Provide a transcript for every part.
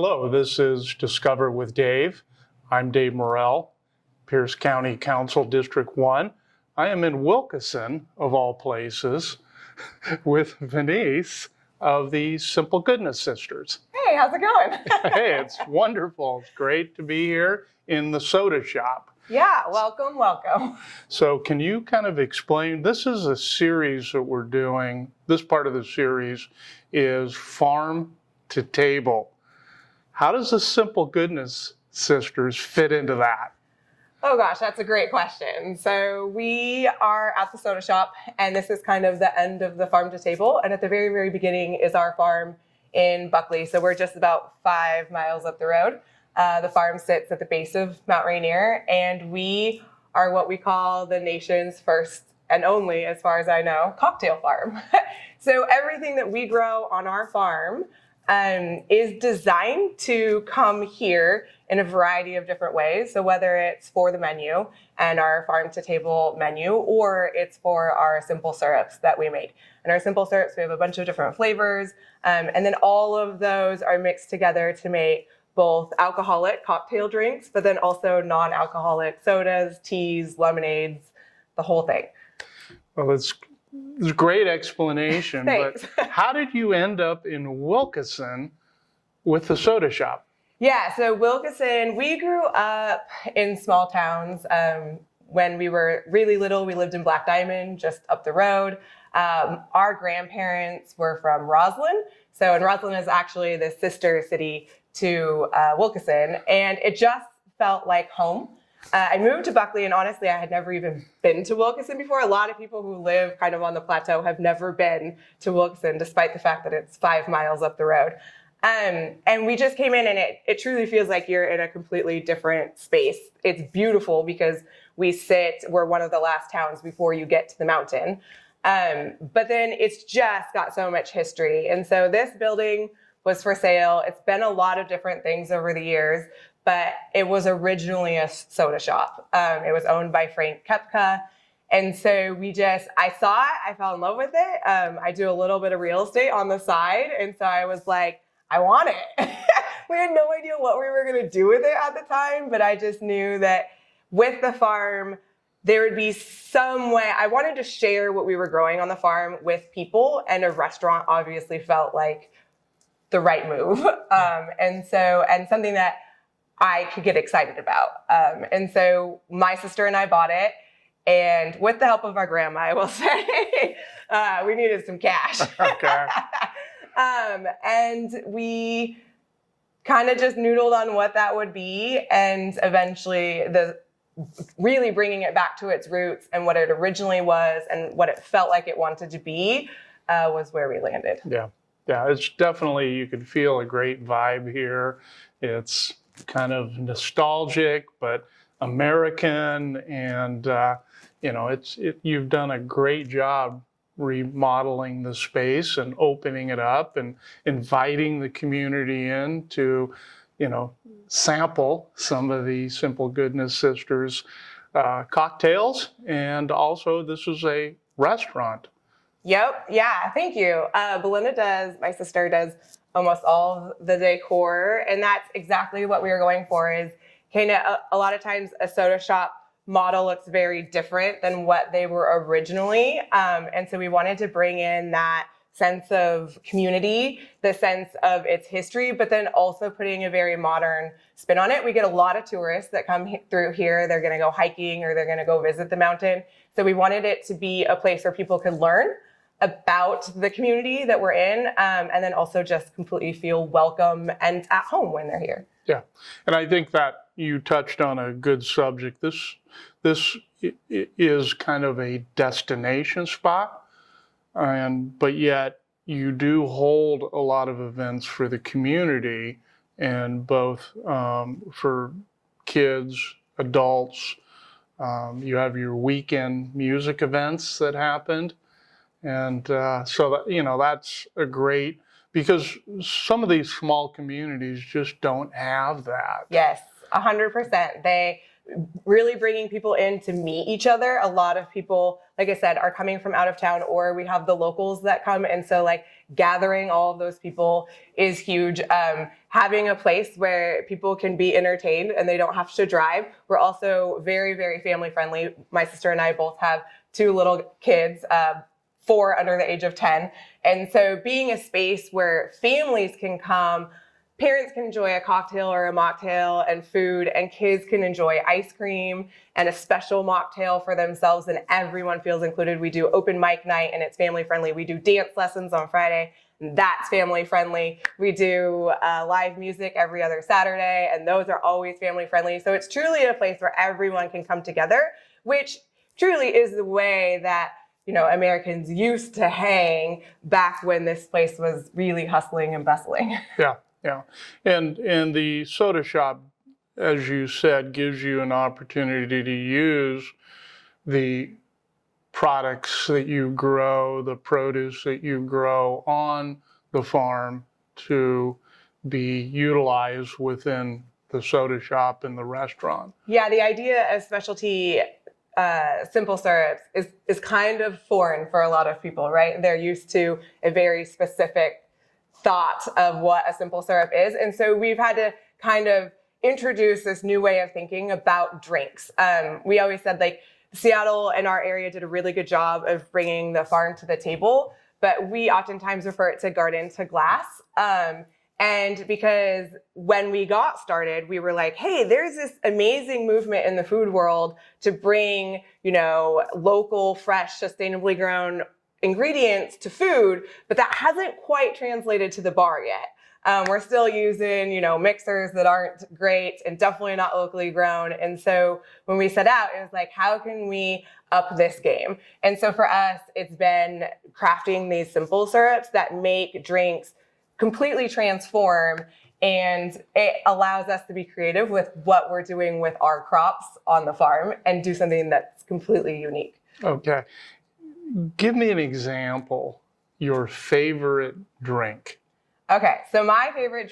Hello, this is Discover with Dave. I'm Dave Morell, Pierce County Council District 1. I am in Wilkeson, of all places, with Venice of the Simple Goodness Sisters. Hey, how's it going? Hey, it's wonderful. It's great to be here in the soda shop. Yeah, welcome. So can you kind of explain, this is a series that we're doing. This part of the series is Farm to Table. How does the Simple Goodness Sisters fit into that? Oh gosh, that's a great question. So we are at the soda shop, and this is kind of the end of the Farm to Table. And at the very, very beginning is our farm in Buckley. So we're just about 5 miles up the road. The farm sits at the base of Mount Rainier, and we are what we call the nation's first and only, as far as I know, cocktail farm. So everything that we grow on our farm is designed to come here in a variety of different ways. So whether it's for the menu and our farm to table menu, or it's for our simple syrups that we make. And our simple syrups, we have a bunch of different flavors. And then all of those are mixed together to make both alcoholic cocktail drinks, but then also non-alcoholic sodas, teas, lemonades, the whole thing. Well, it's a great explanation, Thanks. But how did you end up in Wilkeson with the soda shop? Yeah, so Wilkeson, we grew up in small towns. When we were really little, we lived in Black Diamond, just up the road. Our grandparents were from Roslyn. And Roslyn is actually the sister city to Wilkeson, and it just felt like home. I moved to Buckley, and honestly, I had never even been to Wilkeson before. A lot of people who live kind of on the plateau have never been to Wilkeson, despite the fact that it's 5 miles up the road. And we just came in, and it truly feels like you're in a completely different space. It's beautiful because we're one of the last towns before you get to the mountain. But then it's just got so much history. And so this building was for sale. It's been a lot of different things over the years, but it was originally a soda shop. It was owned by Frank Kepka. And so I saw it, I fell in love with it. I do a little bit of real estate on the side. And so I was like, I want it. We had no idea what we were going to do with it at the time, but I just knew that with the farm, there would be some way. I wanted to share what we were growing on the farm with people, and a restaurant obviously felt like the right move. And something that I could get excited about. And so my sister and I bought it, and with the help of our grandma, I will say, we needed some cash. Okay. And we kind of just noodled on what that would be, and eventually really bringing it back to its roots and what it originally was and what it felt like it wanted to be was where we landed. Yeah, it's definitely, you can feel a great vibe here. It's kind of nostalgic, but American, and you've done a great job remodeling the space and opening it up and inviting the community in to, sample some of the Simple Goodness Sisters cocktails. And also, this is a restaurant. Yep. Yeah. Thank you. Belinda my sister does almost all of the decor. And that's exactly what we were going for, is kind of a lot of times a soda shop model looks very different than what they were originally. And so we wanted to bring in that sense of community, the sense of its history, but then also putting a very modern spin on it. We get a lot of tourists that come through here. They're going to go hiking or they're going to go visit the mountain. So we wanted it to be a place where people could learn about the community that we're in, and then also just completely feel welcome and at home when they're here. Yeah, and I think that you touched on a good subject. This is kind of a destination spot, but yet you do hold a lot of events for the community, and both for kids, adults. You have your weekend music events that happened. And so that, that's a great, because some of these small communities just don't have that. Yes, 100%. really bringing people in to meet each other. A lot of people, like I said, are coming from out of town, or we have the locals that come. And so like gathering all of those people is huge. Having a place where people can be entertained and they don't have to drive. We're also very, very family friendly. My sister and I both have 2 little kids, 4 under the age of 10. And so being a space where families can come, parents can enjoy a cocktail or a mocktail and food, and kids can enjoy ice cream and a special mocktail for themselves, and everyone feels included. We do open mic night, and it's family friendly. We do dance lessons on Friday, and that's family friendly. We do live music every other Saturday, and those are always family friendly. So it's truly a place where everyone can come together, which truly is the way that Americans used to hang back when this place was really hustling and bustling. Yeah. Yeah, and the soda shop, as you said, gives you an opportunity to use the products that you grow, the produce that you grow on the farm to be utilized within the soda shop and the restaurant. Yeah, the idea of specialty simple syrups is kind of foreign for a lot of people, right? They're used to a very specific thought of what a simple syrup is. And so we've had to kind of introduce this new way of thinking about drinks. We always said like Seattle and our area did a really good job of bringing the farm to the table, but we oftentimes refer it to garden to glass. And because when we got started, we were like, hey, there's this amazing movement in the food world to bring, local, fresh, sustainably grown ingredients to food, but that hasn't quite translated to the bar yet. We're still using, mixers that aren't great and definitely not locally grown. And so when we set out, it was like, how can we up this game? And so for us, it's been crafting these simple syrups that make drinks completely transform, and it allows us to be creative with what we're doing with our crops on the farm and do something that's completely unique. Okay. Give me an example, your favorite drink. Okay, so my favorite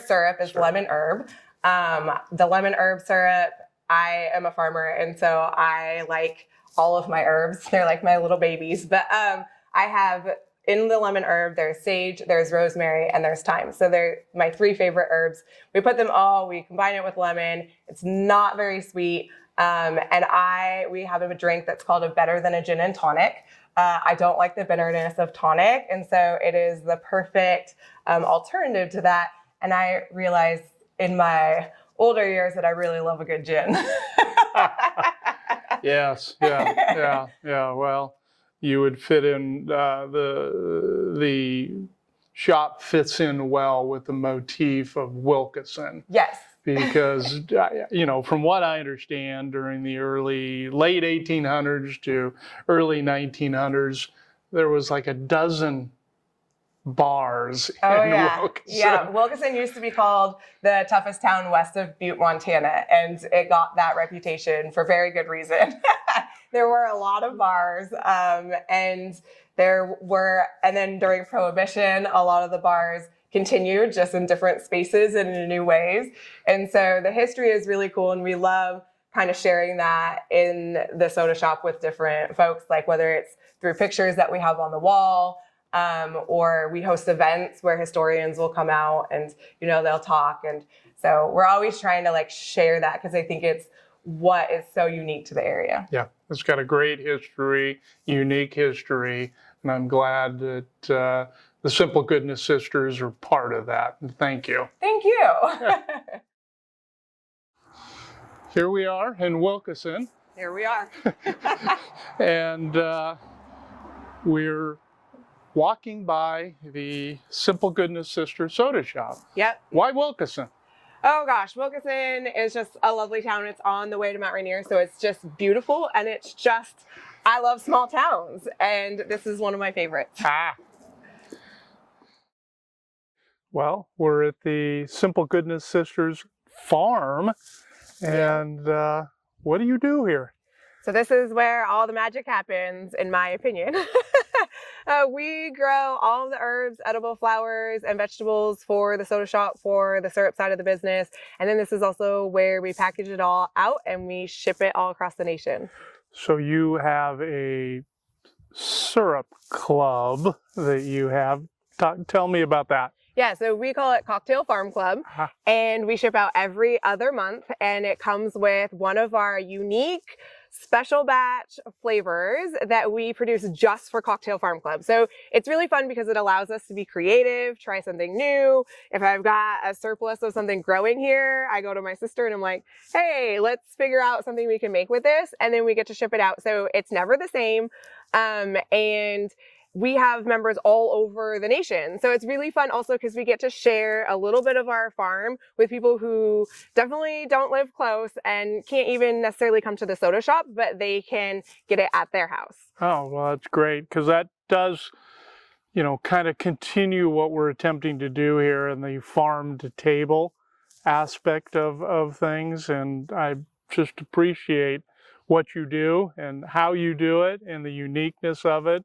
syrup is lemon herb. The lemon herb syrup, I am a farmer, and so I like all of my herbs. They're like my little babies. But I have, in the lemon herb, there's sage, there's rosemary, and there's thyme. So they're my 3 favorite herbs. We put them all, we combine it with lemon. It's not very sweet. We have a drink that's called a better than a gin and tonic. I don't like the bitterness of tonic, and so it is the perfect alternative to that. And I realized in my older years that I really love a good gin. Yes, yeah. Well, you would fit in, the shop fits in well with the motif of Wilkeson. Yes. Because, from what I understand, during the late 1800s to early 1900s, there was like a dozen bars in Wilkeson. Yeah, Wilkeson used to be called the toughest town west of Butte, Montana, and it got that reputation for very good reason. There were a lot of bars, and then during Prohibition, a lot of the bars continued just in different spaces and in new ways. And so the history is really cool, and we love kind of sharing that in the soda shop with different folks, like whether it's through pictures that we have on the wall, or we host events where historians will come out and, they'll talk. And so we're always trying to share that, because I think it's what is so unique to the area. Yeah, it's got a great history, unique history, and I'm glad that the Simple Goodness Sisters are part of that. And thank you. Thank you. Here we are in Wilkeson. Here we are. And we're walking by the Simple Goodness Sisters soda shop. Yep. Why Wilkeson? Oh gosh, Wilkeson is just a lovely town. It's on the way to Mount Rainier, so it's just beautiful, and I love small towns, and this is one of my favorites. Well, we're at the Simple Goodness Sisters farm, and what do you do here? So this is where all the magic happens, in my opinion. We grow all of the herbs, edible flowers, and vegetables for the soda shop, for the syrup side of the business. And then this is also where we package it all out and we ship it all across the nation. So you have a syrup club that you have. Tell me about that. Yeah, so we call it Cocktail Farm Club, and we ship out every other month, and it comes with one of our unique special batch flavors that we produce just for Cocktail Farm Club. So it's really fun because it allows us to be creative, try something new. If I've got a surplus of something growing here, I go to my sister and I'm like, hey, let's figure out something we can make with this, and then we get to ship it out. So it's never the same, and we have members all over the nation. So it's really fun also because we get to share a little bit of our farm with people who definitely don't live close and can't even necessarily come to the soda shop, but they can get it at their house. Oh, well, that's great, because that does, kind of continue what we're attempting to do here in the farm to table aspect of things. And I just appreciate what you do and how you do it and the uniqueness of it.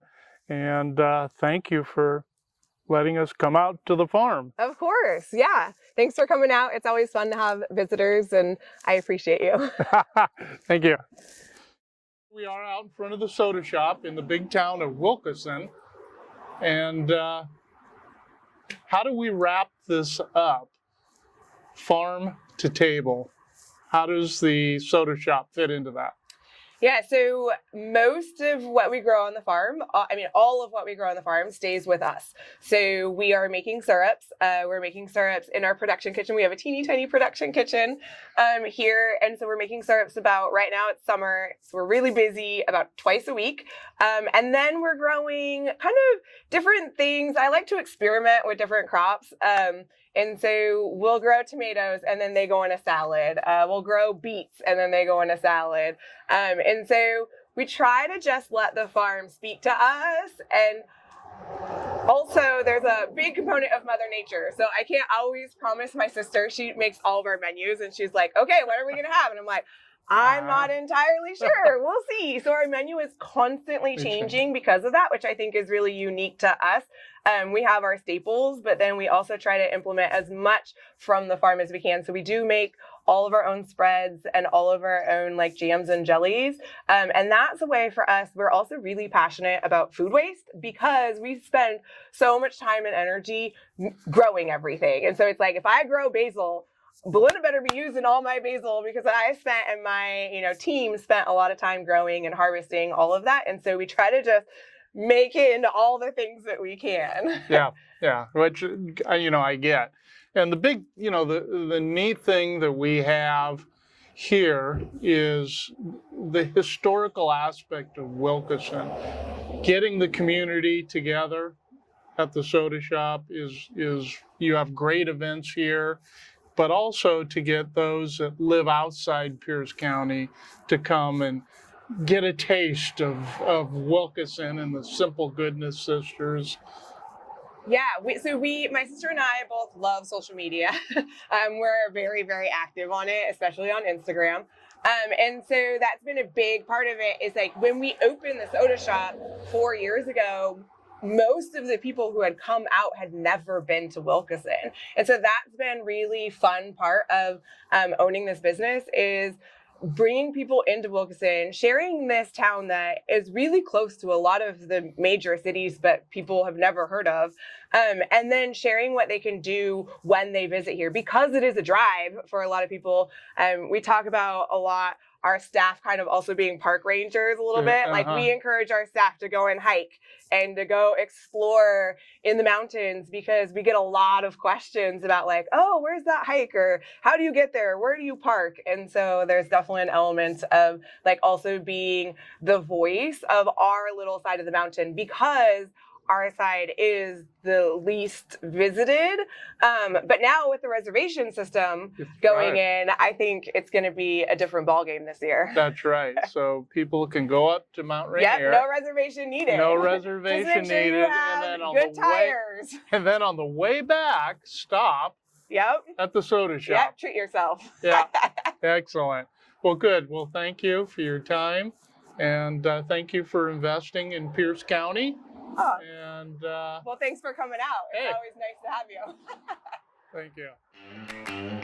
And thank you for letting us come out to the farm. Of course, yeah. Thanks for coming out. It's always fun to have visitors, and I appreciate you. Thank you. We are out in front of the soda shop in the big town of Wilkeson. And how do we wrap this up? Farm to table. How does the soda shop fit into that? Yeah, so most of what we grow on the farm, all of what we grow on the farm stays with us. So we are making syrups. We're making syrups in our production kitchen. We have a teeny tiny production kitchen here. And so we're making syrups right now it's summer. So we're really busy about twice a week. And then we're growing kind of different things. I like to experiment with different crops. And so we'll grow tomatoes and then they go in a salad. We'll grow beets and then they go in a salad. And so we try to just let the farm speak to us. And also there's a big component of Mother Nature. So I can't always promise my sister. She makes all of our menus and she's like, okay, what are we going to have? And I'm like, I'm not entirely sure. We'll see. So our menu is constantly changing because of that, which I think is really unique to us. We have our staples, but then we also try to implement as much from the farm as we can. So we do make all of our own spreads and all of our own jams and jellies. And that's a way for us. We're also really passionate about food waste because we spend so much time and energy growing everything. And so it's like, if I grow basil, Belinda better be using all my basil because I spent and my team spent a lot of time growing and harvesting all of that. And so we try to just make it into all the things that we can. Yeah, which I get. And the big, the neat thing that we have here is the historical aspect of Wilkeson. Getting the community together at the soda shop is you have great events here, but also to get those that live outside Pierce County to come and get a taste of Wilkeson and the Simple Goodness Sisters. Yeah, my sister and I both love social media. We're very, very active on it, especially on Instagram. And so that's been a big part of it is when we opened the soda shop 4 years ago, most of the people who had come out had never been to Wilkeson. And so that's been really fun part of owning this business is bringing people into Wilkeson, sharing this town that is really close to a lot of the major cities, but people have never heard of. And then sharing what they can do when they visit here, because it is a drive for a lot of people. We talk about a lot our staff kind of also being park rangers a little bit. We encourage our staff to go and hike and to go explore in the mountains because we get a lot of questions about oh, where's that hike? Or how do you get there? Where do you park? And so there's definitely an element of also being the voice of our little side of the mountain because our side is the least visited. But now with the reservation system going in, I think it's going to be a different ballgame this year. That's right. So people can go up to Mount Rainier. Yep, no reservation needed. No reservation Just make sure needed. You have and then good tires. And then on the way back, stop at the soda shop. Yep, treat yourself. Yeah, excellent. Well, good. Well, thank you for your time. And thank you for investing in Pierce County. Oh, And well, thanks for coming out. It's Hey. always nice to have you. thank you.